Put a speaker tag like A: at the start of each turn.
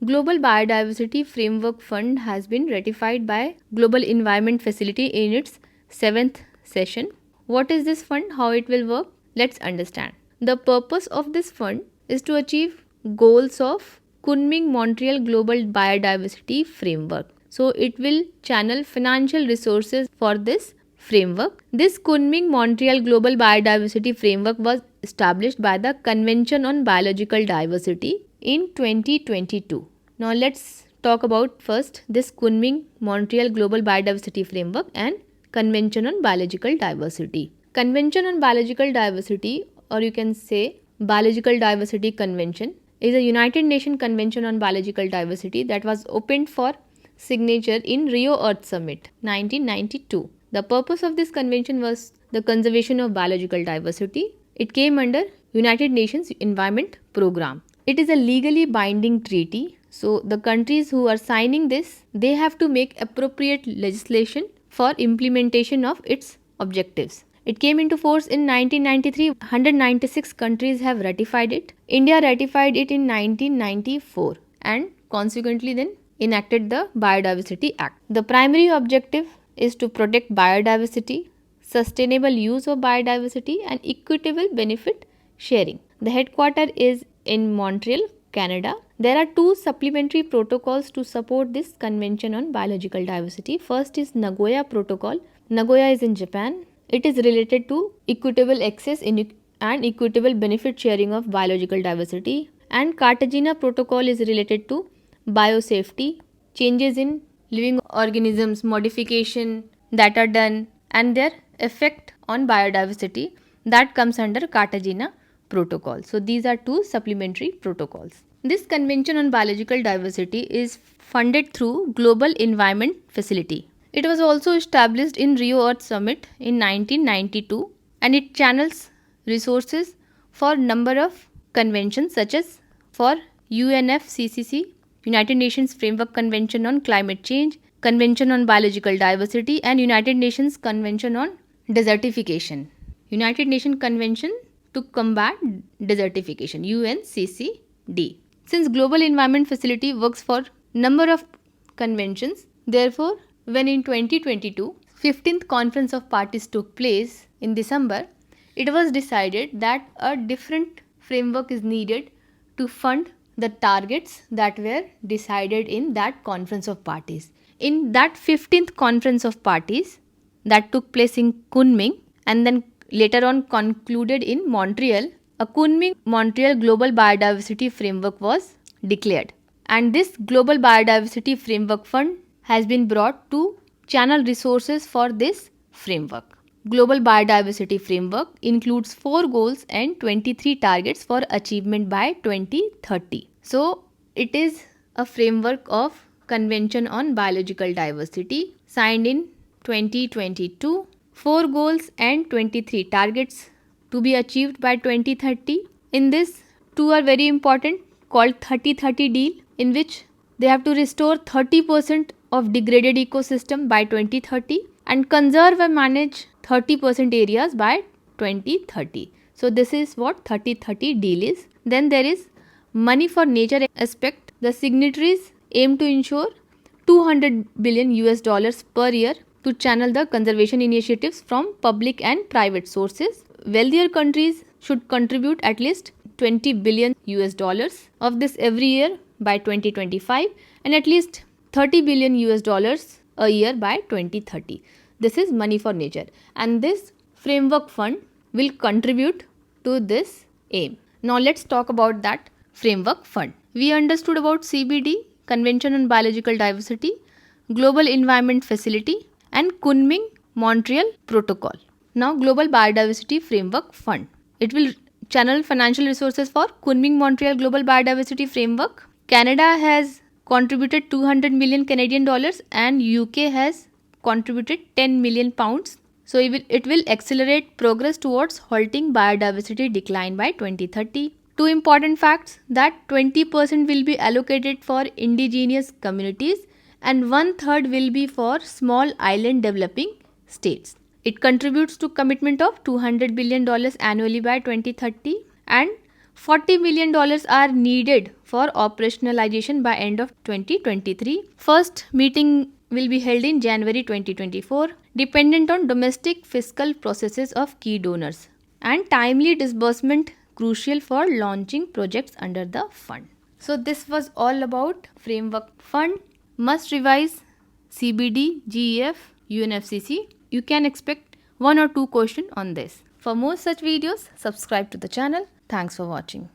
A: Global Biodiversity Framework Fund has been ratified by Global Environment Facility in its 7th session. What is this fund? How it will work? Let's understand. The purpose of this fund is to achieve goals of Kunming-Montreal Global Biodiversity Framework. So it will channel financial resources for this framework. This Kunming-Montreal Global Biodiversity Framework was established by the Convention on Biological Diversity in 2022. Now let's talk about first this Kunming-Montreal Global Biodiversity Framework and Convention on Biological Diversity. Convention on Biological Diversity, or you can say Biological Diversity Convention, is a United Nations Convention on Biological Diversity that was opened for signature in Rio Earth Summit 1992. The purpose of this convention was the conservation of biological diversity. It came under United Nations Environment Program. It is a legally binding treaty. So the countries who are signing this, they have to make appropriate legislation for implementation of its objectives. It came into force in 1993. 196 countries have ratified it. India ratified it in 1994 and consequently then enacted the Biodiversity Act. The primary objective is to protect biodiversity, sustainable use of biodiversity and equitable benefit sharing. The headquarters is in Montreal, Canada. There are two supplementary protocols to support this Convention on Biological Diversity. First is Nagoya Protocol. Nagoya is in Japan. It is related to equitable access and equitable benefit sharing of biological diversity. And Cartagena Protocol is related to biosafety, changes in living organisms, modification that are done and their effect on biodiversity, that comes under Cartagena Protocol. So these are two supplementary protocols. This Convention on Biological Diversity is funded through Global Environment Facility. It was also established in Rio Earth Summit in 1992 and it channels resources for number of conventions such as for UNFCCC, United Nations Framework Convention on Climate Change, Convention on Biological Diversity and United Nations Convention on Desertification. United Nations Convention to Combat Desertification, UNCCD. Since Global Environment Facility works for number of conventions, therefore when in 2022 15th Conference of Parties took place in December, it was decided that a different framework is needed to fund the targets that were decided in that Conference of Parties. In that 15th Conference of Parties that took place in Kunming and then later on concluded in Montreal, a Kunming-Montreal Global Biodiversity Framework was declared. And this Global Biodiversity Framework Fund has been brought to channel resources for this framework. Global Biodiversity Framework includes 4 goals and 23 targets for achievement by 2030. So, it is a framework of Convention on Biological Diversity signed in 2022. 4 goals and 23 targets to be achieved by 2030. In this, 2 are very important called 30-30 deal, in which they have to restore 30% of degraded ecosystem by 2030 and conserve and manage 30% areas by 2030. So this is what 30-30 deal is. Then there is money for nature aspect. The signatories aim to ensure $200 billion per year to channel the conservation initiatives from public and private sources. Wealthier countries should contribute at least $20 billion of this every year by 2025 and at least $30 billion a year by 2030. This is money for nature and this framework fund will contribute to this aim. Now let's talk about that framework fund. We understood about CBD, Convention on Biological Diversity, Global Environment Facility and Kunming-Montreal Protocol. Now Global Biodiversity Framework Fund. It will channel financial resources for Kunming-Montreal Global Biodiversity Framework. Canada has contributed 200 million Canadian dollars and UK has contributed 10 million pounds. So it will accelerate progress towards halting biodiversity decline by 2030. 2 important facts that 20% will be allocated for indigenous communities and 1/3 will be for small island developing states. It contributes to commitment of $200 billion annually by 2030 and $40 million are needed for operationalization by end of 2023. First meeting will be held in January 2024, dependent on domestic fiscal processes of key donors, and timely disbursement crucial for launching projects under the fund. So this was all about Framework Fund. Must revise CBD, GEF, UNFCCC. You can expect 1 or 2 questions on this. For more such videos, subscribe to the channel. Thanks for watching.